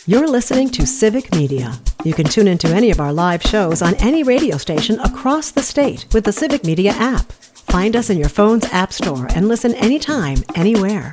You're listening to Civic Media. You can tune into any of our live shows on any radio station across the state with the Civic Media app. Find us in your phone's app store and listen anytime, anywhere.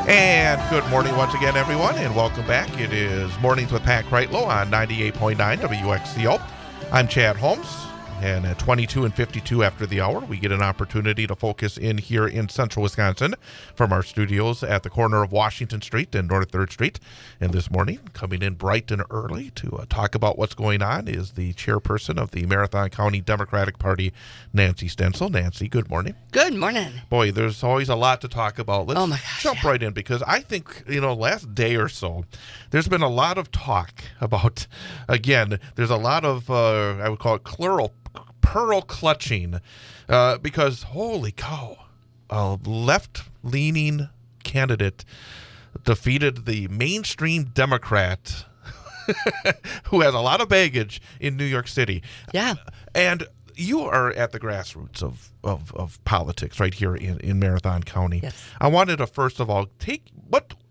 And good morning once again, everyone, and welcome back. It is Mornings with Pat Kreitlow on 98.9 WXCO. I'm Chad Holmes, and at 22 and 52 after the hour, we get an opportunity to focus in here in central Wisconsin from our studios at the corner of Washington Street and North 3rd Street. And this morning, coming in bright and early to talk about what's going on is the chairperson of the Marathon County Democratic Party, Nancy Stencil. Nancy, good morning. Good morning. Boy, there's always a lot to talk about. Let's oh my gosh, jump right in, because I think, last day or so, there's been a lot of talk about, again, there's a lot of, I would call it pearl clutching, because, holy cow, a left-leaning candidate defeated the mainstream Democrat who has a lot of baggage in New York City. Yeah. And you are at the grassroots of politics right here in Marathon County. Yes. I wanted to, first of all,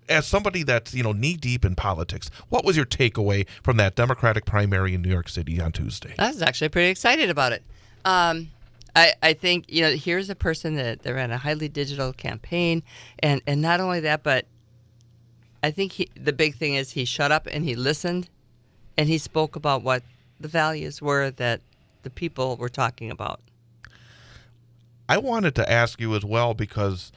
as somebody that's, knee-deep in politics, what was your takeaway from that Democratic primary in New York City on Tuesday? I was actually pretty excited about it. I think, here's a person that ran a highly digital campaign, and not only that, but I think the big thing is he shut up and he listened, and he spoke about what the values were that the people were talking about. I wanted to ask you as well, because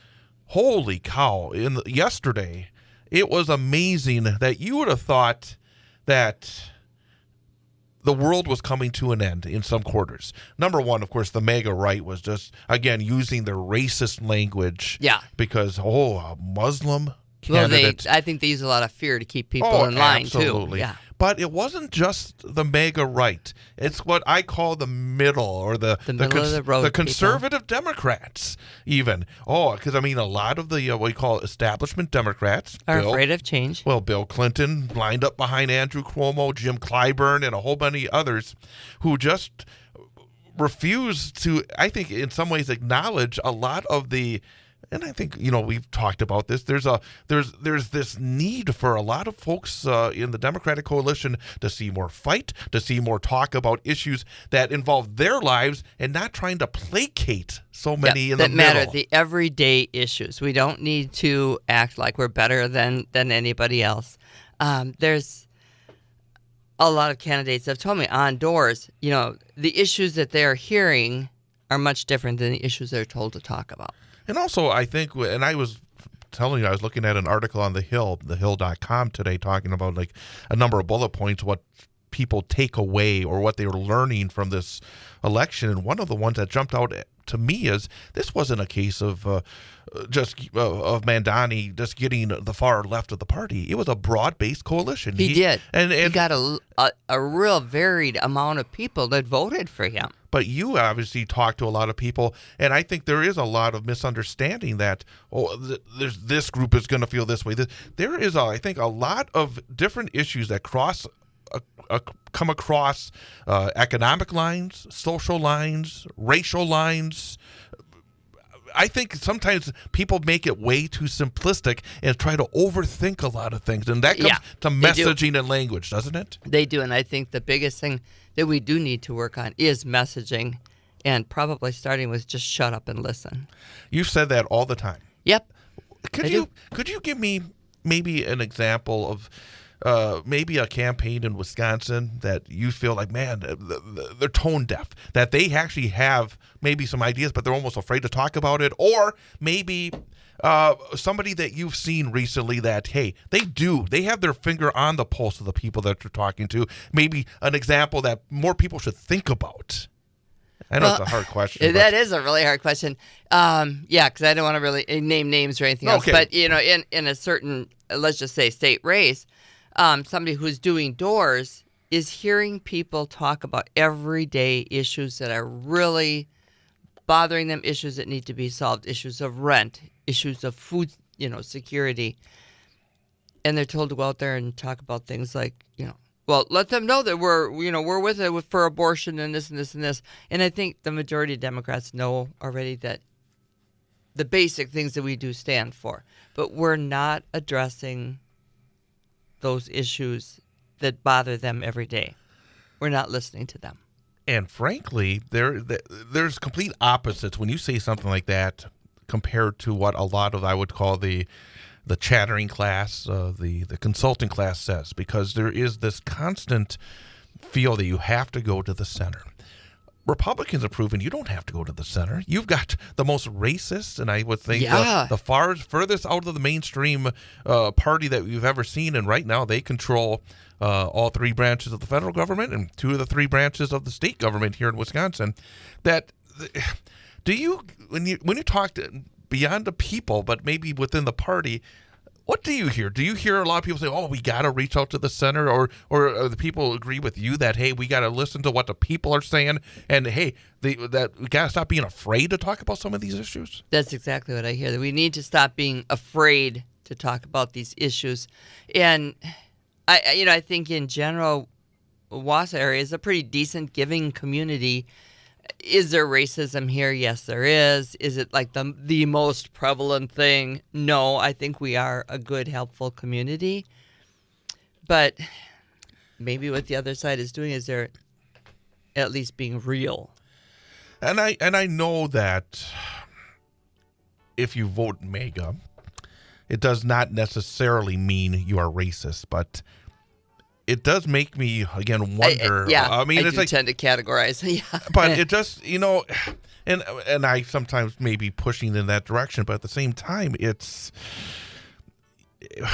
holy cow, yesterday, it was amazing that you would have thought that the world was coming to an end in some quarters. Number one, of course, the MAGA right was just, again, using their racist language. Yeah. Because, a Muslim candidate. Well, I think they use a lot of fear to keep people in line, absolutely. too. Yeah. But it wasn't just the MAGA right. It's what I call the middle, or the middle of the road, the conservative Democrats, even. Because, a lot of the, what you call establishment Democrats are afraid of change. Well, Bill Clinton lined up behind Andrew Cuomo, Jim Clyburn, and a whole bunch of others who just refused to, I think, in some ways acknowledge a lot of the. And I think, we've talked about this. There's this need for a lot of folks in the Democratic coalition to see more fight, to see more talk about issues that involve their lives, and not trying to placate so many in the middle. That matter, the everyday issues. We don't need to act like we're better than anybody else. There's a lot of candidates that have told me on doors, the issues that they're hearing are much different than the issues they're told to talk about. And also, I think, and I was telling you, I was looking at an article on The Hill, thehill.com today, talking about a number of bullet points, what people take away or what they were learning from this election. And one of the ones that jumped out to me is this wasn't a case of Mandani just getting the far left of the party. It was a broad-based coalition. He did. And he got a real varied amount of people that voted for him. But you obviously talk to a lot of people, and I think there is a lot of misunderstanding that, there's this group is going to feel this way. There is, I think, a lot of different issues that come across economic lines, social lines, racial lines. I think sometimes people make it way too simplistic and try to overthink a lot of things, and that comes to messaging and language, doesn't it? They do, and I think the biggest thing that we do need to work on is messaging, and probably starting with just shut up and listen. You've said that all the time. Yep. Could you give me maybe an example of maybe a campaign in Wisconsin that you feel like, man, they're tone deaf, that they actually have maybe some ideas, but they're almost afraid to talk about it? Or maybe somebody that you've seen recently that, hey, they have their finger on the pulse of the people that you're talking to. Maybe an example that more people should think about. I know it's a hard question. That is a really hard question. Because I don't want to really name names or anything else. But, in a certain, let's just say, state race, somebody who's doing doors is hearing people talk about everyday issues that are really bothering them, issues that need to be solved, issues of rent, issues of food, security. And they're told to go out there and talk about things like, well, let them know that we're with it for abortion and this and this and this. And I think the majority of Democrats know already that the basic things that we do stand for. But we're not addressing those issues that bother them every day. We're not listening to them. And frankly, there's complete opposites when you say something like that compared to what a lot of, I would call the chattering class, the consulting class says, because there is this constant feel that you have to go to the center. Republicans have proven you don't have to go to the center. You've got the most racist, and I would think the furthest out of the mainstream party that you've ever seen, and right now they control all three branches of the federal government and two of the three branches of the state government here in Wisconsin. Do you, when you talk to beyond the people, but maybe within the party, what do you hear? Do you hear a lot of people say, "Oh, we got to reach out to the center," or the people agree with you that, hey, we got to listen to what the people are saying, and hey, that we got to stop being afraid to talk about some of these issues? That's exactly what I hear. That we need to stop being afraid to talk about these issues, and I think in general, Wausau area is a pretty decent, giving community. Is there racism here? Yes, there is. Is it like the most prevalent thing? No, I think we are a good, helpful community. But maybe what the other side is doing is they're at least being real. And I know that if you vote MAGA, it does not necessarily mean you are racist, but it does make me, again, wonder. I tend to categorize. Yeah. But it just, and I sometimes may be pushing in that direction, but at the same time,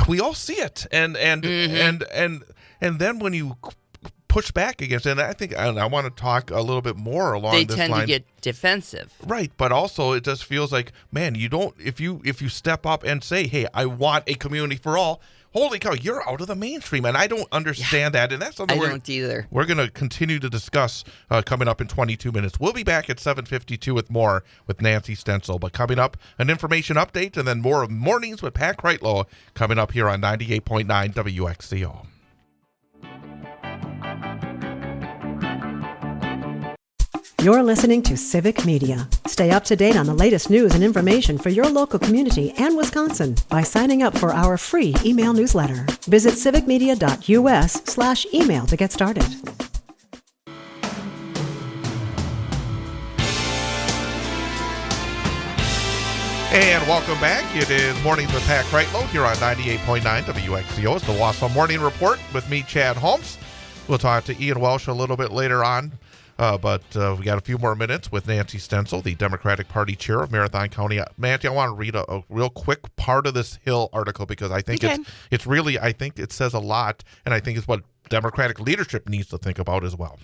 we all see it. And then when you push back against it, and I think I want to talk a little bit more along this line. They tend to get defensive. Right, but also it just feels like, man, you don't, if you step up and say, hey, I want a community for all, holy cow, you're out of the mainstream, and I don't understand that, and that's something I don't either. We're going to continue to discuss coming up in 22 minutes. We'll be back at 7:52 with more with Nancy Stencil, but coming up, an information update, and then more of Mornings with Pat Kreitlow coming up here on 98.9 WXCO. You're listening to Civic Media. Stay up to date on the latest news and information for your local community and Wisconsin by signing up for our free email newsletter. Visit civicmedia.us/email to get started. And welcome back. It is Mornings with Pat Kreitlow here on 98.9 WXCO. It's the Wausau Morning Report with me, Chad Holmes. We'll talk to Ian Welsh a little bit later on. But we got a few more minutes with Nancy Stencil, the Democratic Party chair of Marathon County. Nancy, I want to read a real quick part of this Hill article because I think it's really, I think it says a lot, and I think it's what Democratic leadership needs to think about as well.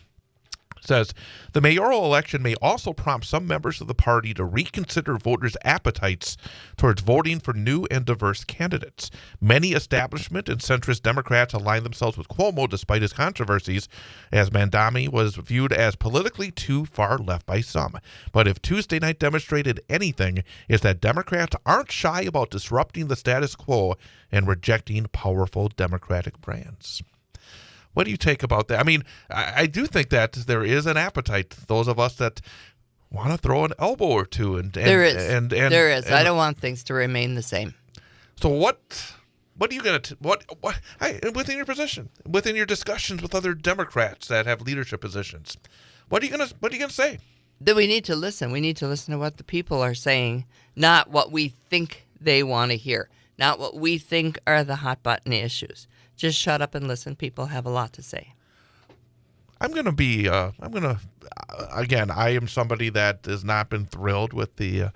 It says, the mayoral election may also prompt some members of the party to reconsider voters' appetites towards voting for new and diverse candidates. Many establishment and centrist Democrats align themselves with Cuomo despite his controversies, as Mandami was viewed as politically too far left by some. But if Tuesday night demonstrated anything, it's that Democrats aren't shy about disrupting the status quo and rejecting powerful Democratic brands. What do you take about that? I mean, I do think that there is an appetite, those of us that want to throw an elbow or two. There is. I don't want things to remain the same. So what are you going to, within your position, within your discussions with other Democrats that have leadership positions, what are you going to say? That we need to listen. We need to listen to what the people are saying, not what we think they want to hear, not what we think are the hot button issues. Just shut up and listen. People have a lot to say. Again, I am somebody that has not been thrilled with the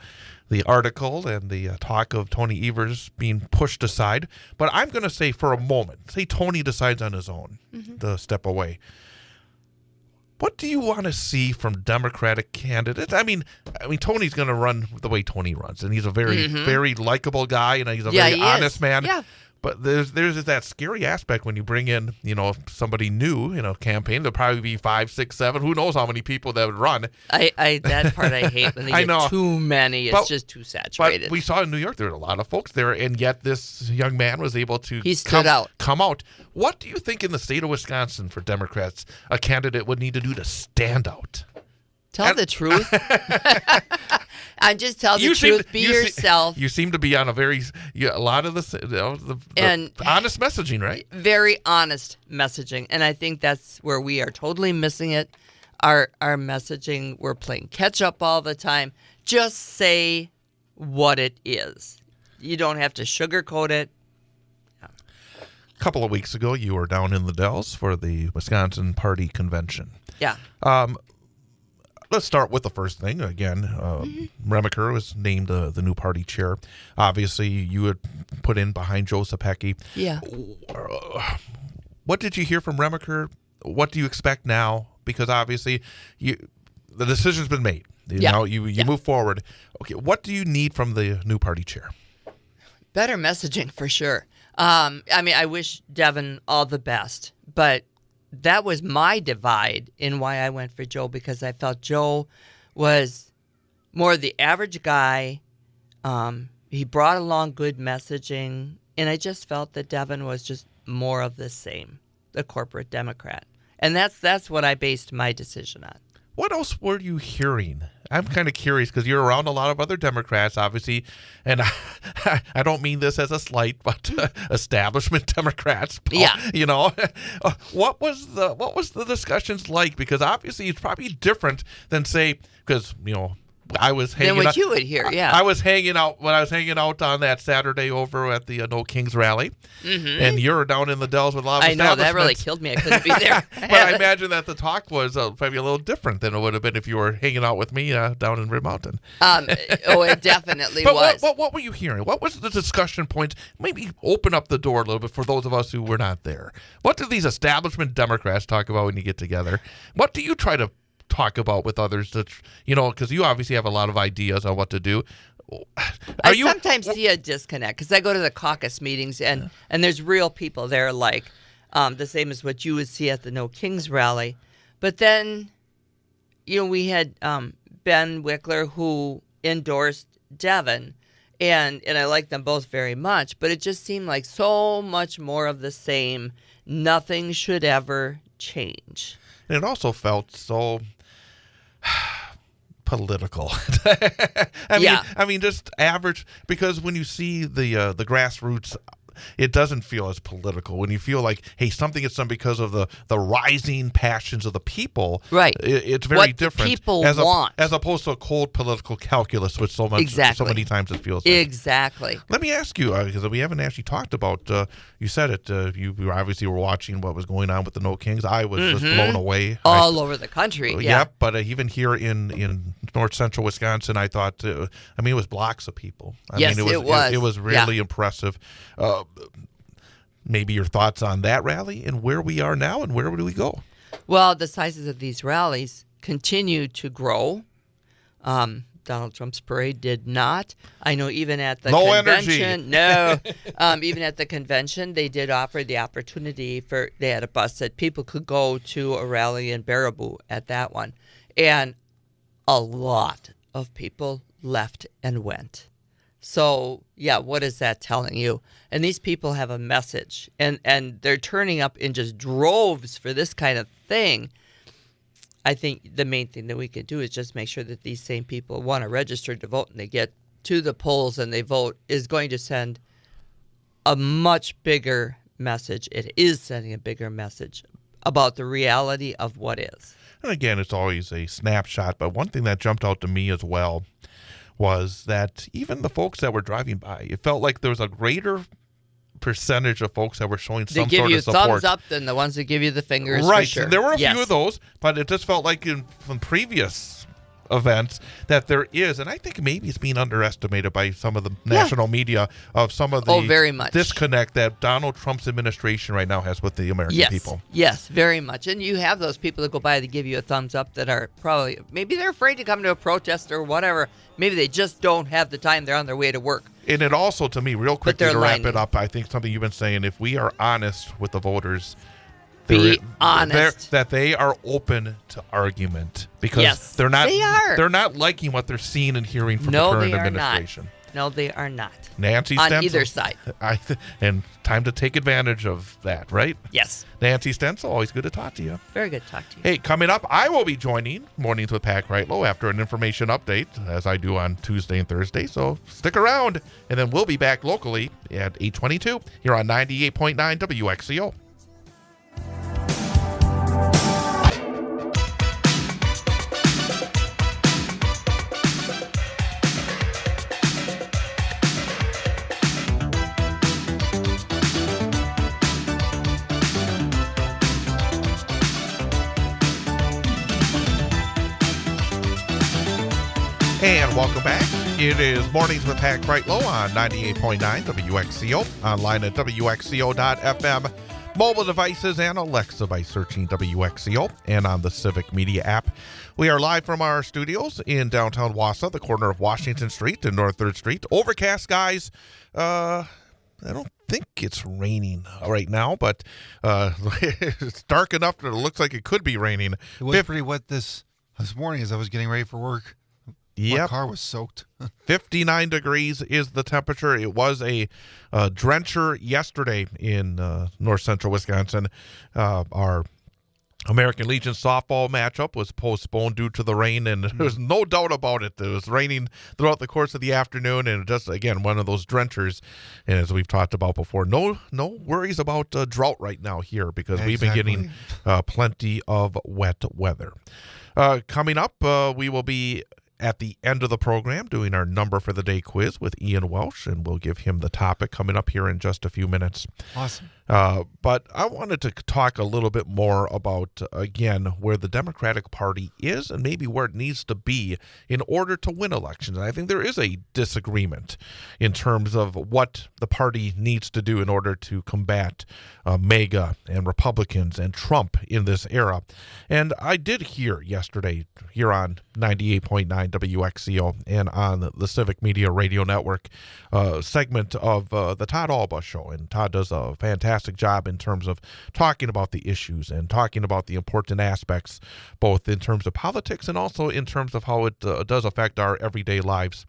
article and the talk of Tony Evers being pushed aside. But I'm going to say for a moment, say Tony decides on his own to step away. What do you want to see from Democratic candidates? I mean, Tony's going to run the way Tony runs, and he's a very, very likable guy, and he's a very honest man. Yeah. But there's that scary aspect when you bring in, somebody new in a campaign. There'll probably be 5, 6, 7. Who knows how many people that would run. That part I hate when they get too many. It's just too saturated. But we saw in New York there were a lot of folks there, and yet this young man was able to come out. What do you think in the state of Wisconsin for Democrats a candidate would need to do to stand out? Tell the truth. I just tell the truth. Be yourself. You seem to be on a lot of the honest messaging, right? Very honest messaging, and I think that's where we are totally missing it. Our messaging, we're playing catch up all the time. Just say what it is. You don't have to sugarcoat it. A couple of weeks ago, you were down in the Dells for the Wisconsin Party Convention. Yeah. Let's start with the first thing. Again, Remaker was named the new party chair. Obviously, you had put in behind Joe Sapecki. Yeah. What did you hear from Remaker? What do you expect now? Because obviously, the decision's been made. You move forward. Okay, what do you need from the new party chair? Better messaging for sure. I wish Devin all the best, but that was my divide in why I went for Joe, because I felt Joe was more the average guy. He brought along good messaging, and I just felt that Devin was just more of the same, the corporate Democrat. And that's what I based my decision on. What else were you hearing? I'm kind of curious because you're around a lot of other Democrats, obviously, and I don't mean this as a slight, but establishment Democrats. Yeah. What was the discussions like? Because obviously it's probably different than say, because I was hanging than what out, you would hear. Yeah. I was hanging out on that Saturday over at the No Kings rally, and you're down in the Dells with a lot of establishments. I know, that really killed me. I couldn't be there. But I imagine that the talk was probably a little different than it would have been if you were hanging out with me down in Red Mountain. It definitely was. What were you hearing? What was the discussion points? Maybe open up the door a little bit for those of us who were not there. What do these establishment Democrats talk about when you get together? What do you try to talk about with others that, because you obviously have a lot of ideas on what to do. I sometimes see a disconnect because I go to the caucus meetings and there's real people there, like the same as what you would see at the No Kings rally. But then, we had Ben Wickler who endorsed Devin, and I like them both very much, but it just seemed like so much more of the same. Nothing should ever change. And it also felt so political. I mean, just average, because when you see the grassroots, it doesn't feel as political. When you feel like, hey, something is done because of the rising passions of the people, right? It's very different. People want, as opposed to a cold political calculus, which so many times it feels like. Exactly. Let me ask you, because we haven't actually talked about. You said it. You obviously were watching what was going on with the No Kings. I was just blown away. All over the country. Yeah. Yep. But even here in north central Wisconsin, I thought. It was blocks of people. It was. It was really impressive. Maybe your thoughts on that rally and where we are now and where do we go? Well, the sizes of these rallies continue to grow. Donald Trump's parade did not. I know even at the convention, even at the convention, they did offer the opportunity they had a bus that people could go to a rally in Baraboo at that one. And a lot of people left and went. So, what is that telling you? And these people have a message, and they're turning up in just droves for this kind of thing. I think the main thing that we can do is just make sure that these same people want to register to vote and they get to the polls and they vote is going to send a much bigger message. It is sending a bigger message about the reality of what is. And again, it's always a snapshot, but one thing that jumped out to me as well was that even the folks that were driving by, it felt like there was a greater percentage of folks that were showing some sort of support. They give you thumbs up than the ones that give you the fingers. Right. For sure. There were a few of those, but it just felt like from previous events that there is, and I think maybe it's being underestimated by some of the national media of some of the very much disconnect that Donald Trump's administration right now has with the American people. Yes, very much. And you have those people that go by to give you a thumbs up that are probably, maybe they're afraid to come to a protest or whatever. Maybe they just don't have the time. They're on their way to work. And it also, to me, real quickly to wrap lining. it up, I think something you've been saying, if we are honest with the voters, Be honest. that they are open to argument because Yes, they're not. they are. They're not liking what they're seeing and hearing from No, the current they are administration. No, they are not. Nancy On Stencil, either side. And time to take advantage of that, right? Yes. Nancy Stencil, always good to talk to you. Very good to talk to you. Hey, coming up, I will be joining Mornings with Pat Kreitlow after an information update, as I do on Tuesday and Thursday. So stick around, and then we'll be back locally at 8:22 here on 98.9 WXCO. And welcome back. It is Mornings with Pat Kreitlow on 98.9 WXCO, online at WXCO.FM, mobile devices and Alexa by searching WXCO, and on the Civic Media app. We are live from our studios in downtown Wausau, the corner of Washington Street and North 3rd Street. Overcast skies. I don't think it's raining right now, but it's dark enough that it looks like it could be raining. It was pretty wet this morning as I was getting ready for work. Yep. My car was soaked. 59 degrees is the temperature. It was a drencher yesterday in north central Wisconsin. Our American Legion softball matchup was postponed due to the rain, and there's no doubt about it. It was raining throughout the course of the afternoon, and just, again, one of those drenchers. And as we've talked about before, no worries about drought right now here because we've been getting plenty of wet weather. Coming up, we will be at the end of the program doing our number for the day quiz with Ian Welsh, and we'll give him the topic coming up here in just a few minutes. Awesome. But I wanted to talk a little bit more about, again, where the Democratic Party is and maybe where it needs to be in order to win elections. And I think there is a disagreement in terms of what the party needs to do in order to combat MAGA and Republicans and Trump in this era. And I did hear yesterday here on 98.9 WXCO and on the Civic Media Radio Network segment of the Todd Alba Show. And Todd does a fantastic job in terms of talking about the issues and talking about the important aspects, both in terms of politics and also in terms of how it does affect our everyday lives.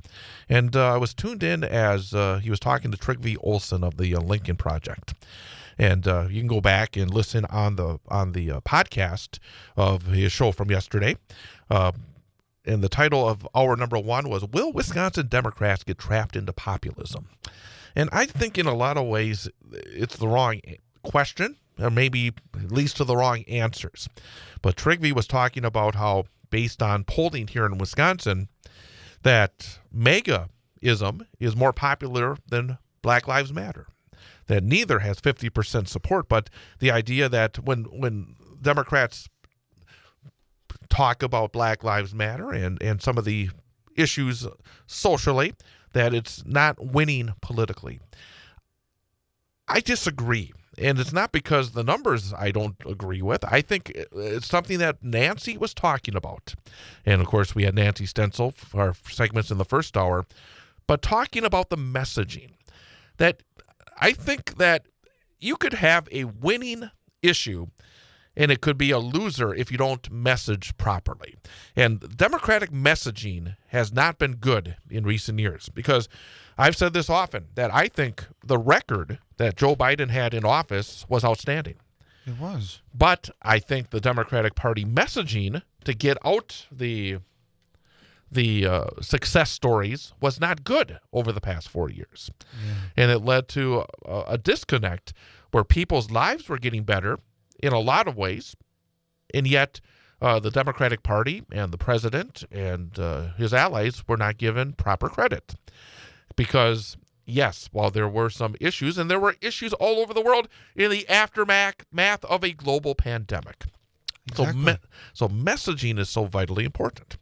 And I was tuned in as he was talking to Trygve Olsen of the Lincoln Project. And you can go back and listen on the podcast of his show from yesterday. And the title of hour number one was, Will Wisconsin Democrats Get Trapped into Populism? And I think in a lot of ways it's the wrong question, or maybe it leads to the wrong answers. But Trygve was talking about how, based on polling here in Wisconsin, that MAGA-ism is more popular than Black Lives Matter. That neither has 50% support, but the idea that when Democrats talk about Black Lives Matter and some of the issues socially, that it's not winning politically. I disagree. And it's not because the numbers I don't agree with. I think it's something that Nancy was talking about. And, of course, we had Nancy Stencil for our segments in the first hour. But talking about the messaging, that I think that you could have a winning issue and it could be a loser if you don't message properly. And Democratic messaging has not been good in recent years because I've said this often, that I think the record that Joe Biden had in office was outstanding. It was. But I think the Democratic Party messaging to get out the success stories was not good over the past 4 years. Yeah. And it led to a disconnect where people's lives were getting better in a lot of ways, and yet the Democratic Party and the president and his allies were not given proper credit. Because, yes, while there were some issues, and there were issues all over the world in the aftermath of a global pandemic, Exactly. So messaging is so vitally important.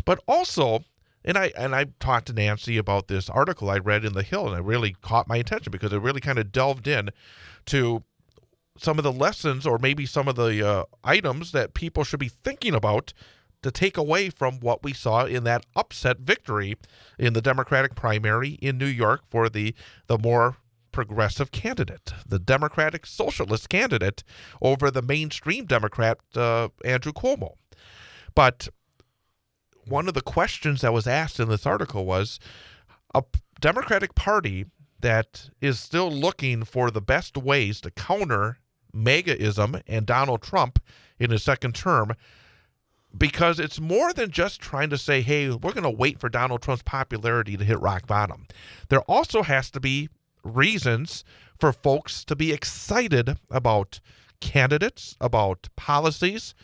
But also, and I talked to Nancy about this article I read in The Hill, and it really caught my attention because it really kind of delved in to some of the lessons or maybe some of the items that people should be thinking about to take away from what we saw in that upset victory in the Democratic primary in New York for the more progressive candidate, the Democratic Socialist candidate over the mainstream Democrat, Andrew Cuomo. But one of the questions that was asked in this article was a Democratic Party that is still looking for the best ways to counter MAGAism and Donald Trump in his second term, because it's more than just trying to say, hey, we're going to wait for Donald Trump's popularity to hit rock bottom. There also has to be reasons for folks to be excited about candidates, about policies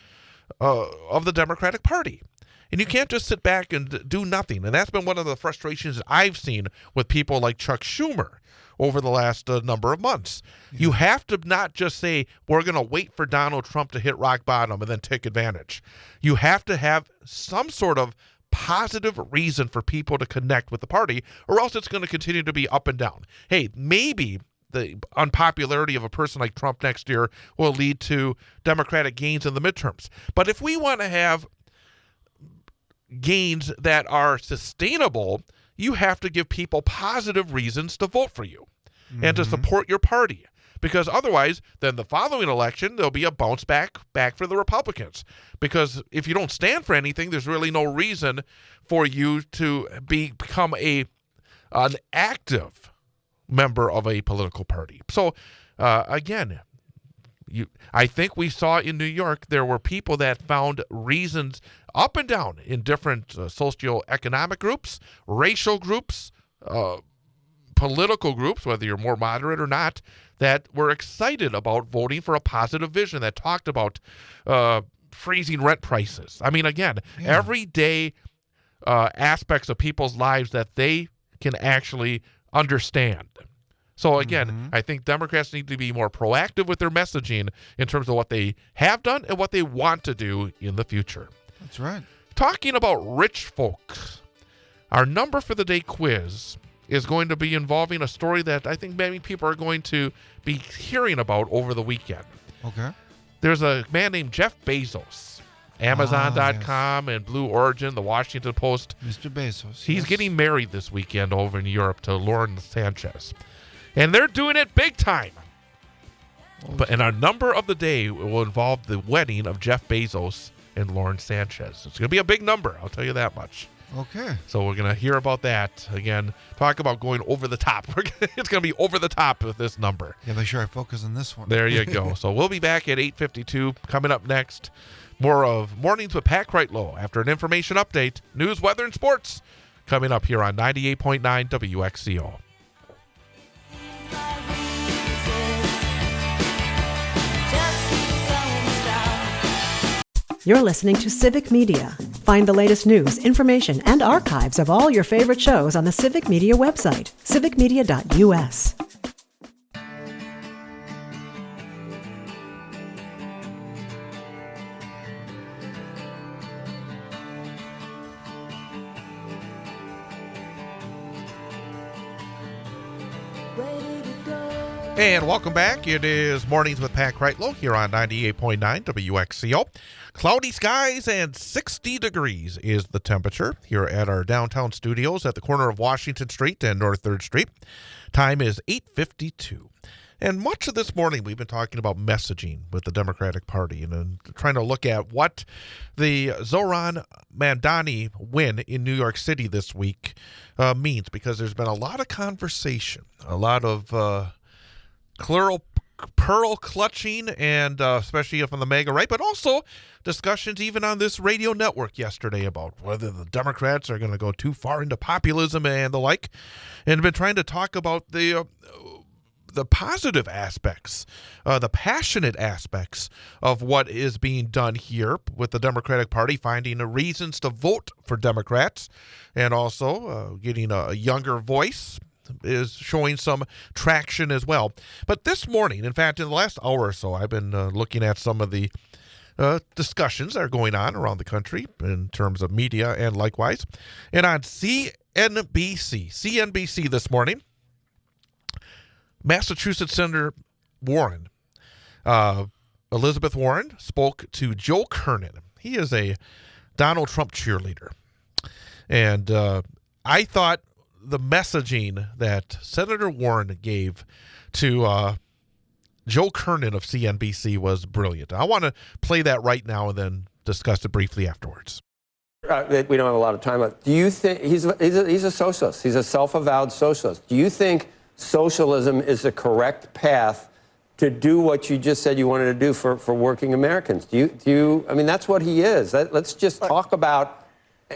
of the Democratic Party. And you can't just sit back and do nothing. And that's been one of the frustrations I've seen with people like Chuck Schumer over the last number of months. Yeah. You have to not just say, we're going to wait for Donald Trump to hit rock bottom and then take advantage. You have to have some sort of positive reason for people to connect with the party, or else it's going to continue to be up and down. Hey, maybe the unpopularity of a person like Trump next year will lead to Democratic gains in the midterms. But if we want to have gains that are sustainable, you have to give people positive reasons to vote for you and to support your party. Because otherwise, then the following election, there'll be a bounce back for the Republicans. Because if you don't stand for anything, there's really no reason for you to become an active member of a political party. So, again, I think we saw in New York there were people that found reasons up and down in different socioeconomic groups, racial groups, political groups, whether you're more moderate or not, that were excited about voting for a positive vision that talked about freezing rent prices. I mean, again, everyday aspects of people's lives that they can actually understand. So again, I think Democrats need to be more proactive with their messaging in terms of what they have done and what they want to do in the future. That's right. Talking about rich folks, our number for the day quiz is going to be involving a story that I think many people are going to be hearing about over the weekend. Okay. There's a man named Jeff Bezos, Amazon.com and Blue Origin, the Washington Post. Mr. Bezos. He's getting married this weekend over in Europe to Lauren Sanchez. And they're doing it big time. And our number of the day will involve the wedding of Jeff Bezos and Lauren Sanchez. It's going to be a big number, I'll tell you that much. Okay. So we're going to hear about that. Again, talk about going over the top. It's going to be over the top with this number. Yeah, make sure I focus on this one. There you go. So we'll be back at 8:52. Coming up next, more of Mornings with Pat Kreitlow after an information update, news, weather, and sports coming up here on 98.9 WXCO. You're listening to Civic Media. Find the latest news, information, and archives of all your favorite shows on the Civic Media website, civicmedia.us. And welcome back. It is Mornings with Pat Kreitlow here on 98.9 WXCO. Cloudy skies and 60 degrees is the temperature here at our downtown studios at the corner of Washington Street and North 3rd Street. Time is 8:52. And much of this morning we've been talking about messaging with the Democratic Party and trying to look at what the Zohran Mamdani win in New York City this week means, because there's been a lot of conversation, a lot of pearl clutching, and especially from the MAGA right, but also discussions even on this radio network yesterday about whether the Democrats are going to go too far into populism and the like, and been trying to talk about the positive aspects, the passionate aspects of what is being done here with the Democratic Party, finding reasons to vote for Democrats, and also getting a younger voice is showing some traction as well. But this morning, in fact, in the last hour or so, I've been looking at some of the discussions that are going on around the country in terms of media and likewise. And on CNBC this morning, Massachusetts Senator Warren, Elizabeth Warren, spoke to Joe Kernan. He is a Donald Trump cheerleader. And I thought the messaging that Senator Warren gave to Joe Kernan of CNBC was brilliant. I want to play that right now and then discuss it briefly afterwards. We don't have a lot of time left. Do you think he's a socialist? He's a self-avowed socialist. Do you think socialism is the correct path to do what you just said you wanted to do for working Americans? Do you? I mean, that's what he is. Let's just talk about,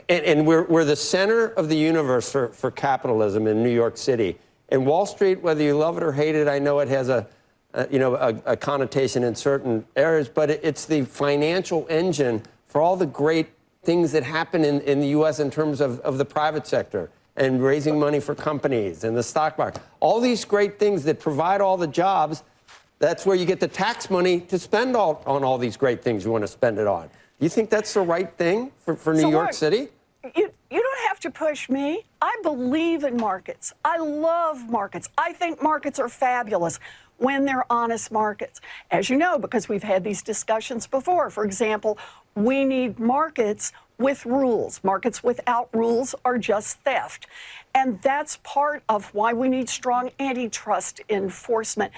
and we're the center of the universe for capitalism in New York City. And Wall Street, whether you love it or hate it, I know it has a connotation in certain areas, but it's the financial engine for all the great things that happen in the U.S. in terms of the private sector and raising money for companies and the stock market. All these great things that provide all the jobs, that's where you get the tax money to spend on all these great things you want to spend it on. Do you think that's the right thing for New York City? You don't have to push me. I believe in markets. I love markets. I think markets are fabulous when they're honest markets. As you know, because we've had these discussions before. For example, we need markets with rules. Markets without rules are just theft. And that's part of why we need strong antitrust enforcement.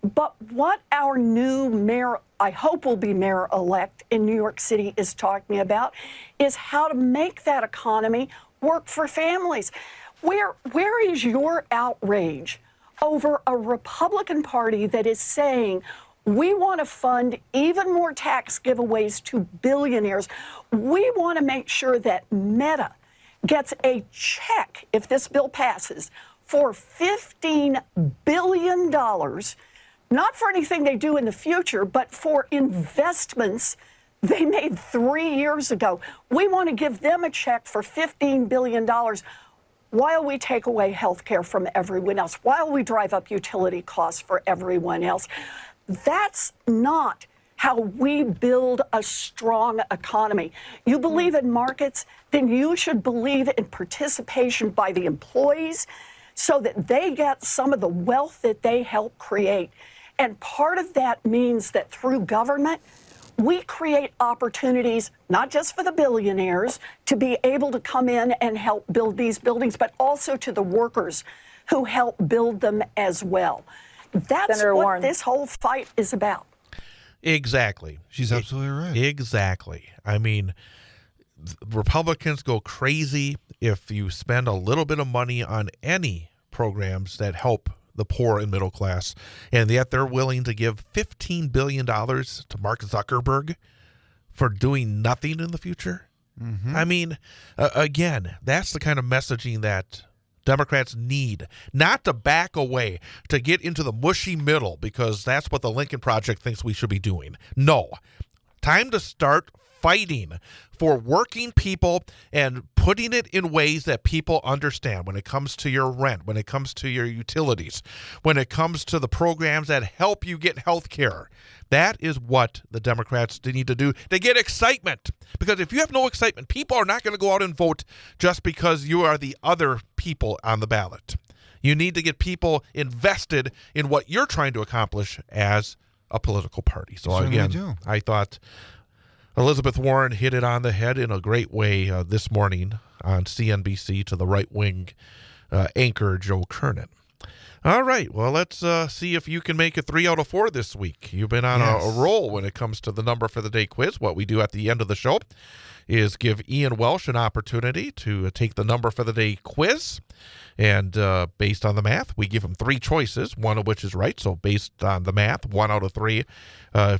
But what our new mayor, I hope will be mayor-elect in New York City, is talking about is how to make that economy work for families. Where is your outrage over a Republican Party that is saying we want to fund even more tax giveaways to billionaires? We want to make sure that Meta gets a check, if this bill passes, for $15 billion, not for anything they do in the future, but for investments they made 3 years ago. We want to give them a check for $15 billion while we take away health care from everyone else, while we drive up utility costs for everyone else. That's not how we build a strong economy. You believe in markets, then you should believe in participation by the employees so that they get some of the wealth that they help create. And part of that means that through government, we create opportunities, not just for the billionaires to be able to come in and help build these buildings, but also to the workers who help build them as well. That's Senator what Warren. this whole fight is about. Exactly. She's absolutely right. Exactly. I mean, Republicans go crazy if you spend a little bit of money on any programs that help the poor and middle class, and yet they're willing to give $15 billion to Mark Zuckerberg for doing nothing in the future. Mm-hmm. I mean, again, that's the kind of messaging that Democrats need, not to back away, to get into the mushy middle, because that's what the Lincoln Project thinks we should be doing. No, time to start fighting for working people and putting it in ways that people understand when it comes to your rent, when it comes to your utilities, when it comes to the programs that help you get health care. That is what the Democrats need to do to get excitement. Because if you have no excitement, people are not going to go out and vote just because you are the other people on the ballot. You need to get people invested in what you're trying to accomplish as a political party. So again, I thought Elizabeth Warren hit it on the head in a great way this morning on CNBC to the right-wing anchor Joe Kernan. All right, well, let's see if you can make it 3 out of 4 this week. You've been on a roll when it comes to the number for the day quiz. What we do at the end of the show is give Ian Welsh an opportunity to take the number for the day quiz. And based on the math, we give him 3 choices, one of which is right. So based on the math, 1 out of 3,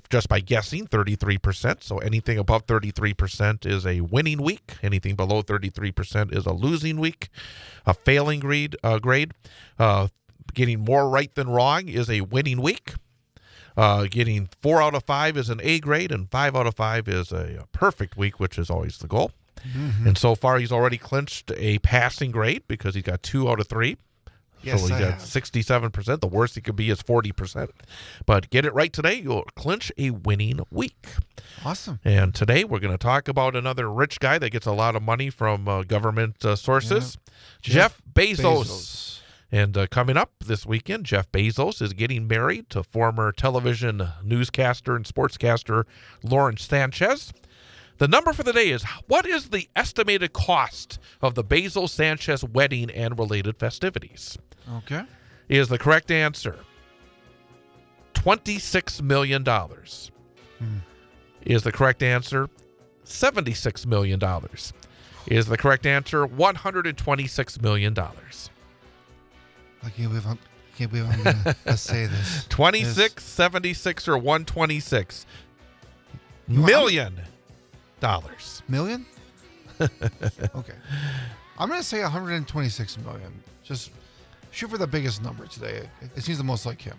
just by guessing, 33%. So anything above 33% is a winning week. Anything below 33% is a losing week. A failing grade. Getting more right than wrong is a winning week. Getting 4 out of 5 is an A grade, and 5 out of 5 is a perfect week, which is always the goal. Mm-hmm. And so far, he's already clinched a passing grade because he's got 2 out of 3. Yes, so he's I got have. 67%. The worst he could be is 40%. But get it right today, you'll clinch a winning week. Awesome. And today we're going to talk about another rich guy that gets a lot of money from government sources, Jeff Bezos. And coming up this weekend, Jeff Bezos is getting married to former television newscaster and sportscaster Lauren Sanchez. The number for the day is, what is the estimated cost of the Bezos-Sanchez wedding and related festivities? Okay. Is the correct answer $26 million? Is the correct answer $76 million? Is the correct answer $126 million? I can't believe I'm going to say this. 26, 76, or 126 million dollars. Million? Okay. I'm going to say 126 million. Just shoot for the biggest number today. It seems the most like him.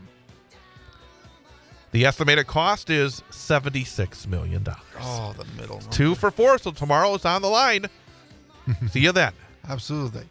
The estimated cost is $76 million. Oh, the middle number. 2 for 4, so tomorrow is on the line. See you then. Absolutely.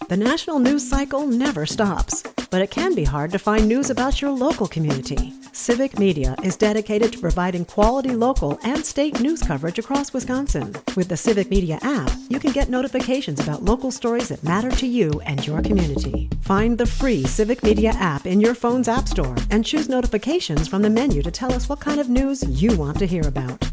The national news cycle never stops, but it can be hard to find news about your local community. Civic Media is dedicated to providing quality local and state news coverage across Wisconsin. With the Civic Media app, you can get notifications about local stories that matter to you and your community. Find the free Civic Media app in your phone's app store and choose notifications from the menu to tell us what kind of news you want to hear about.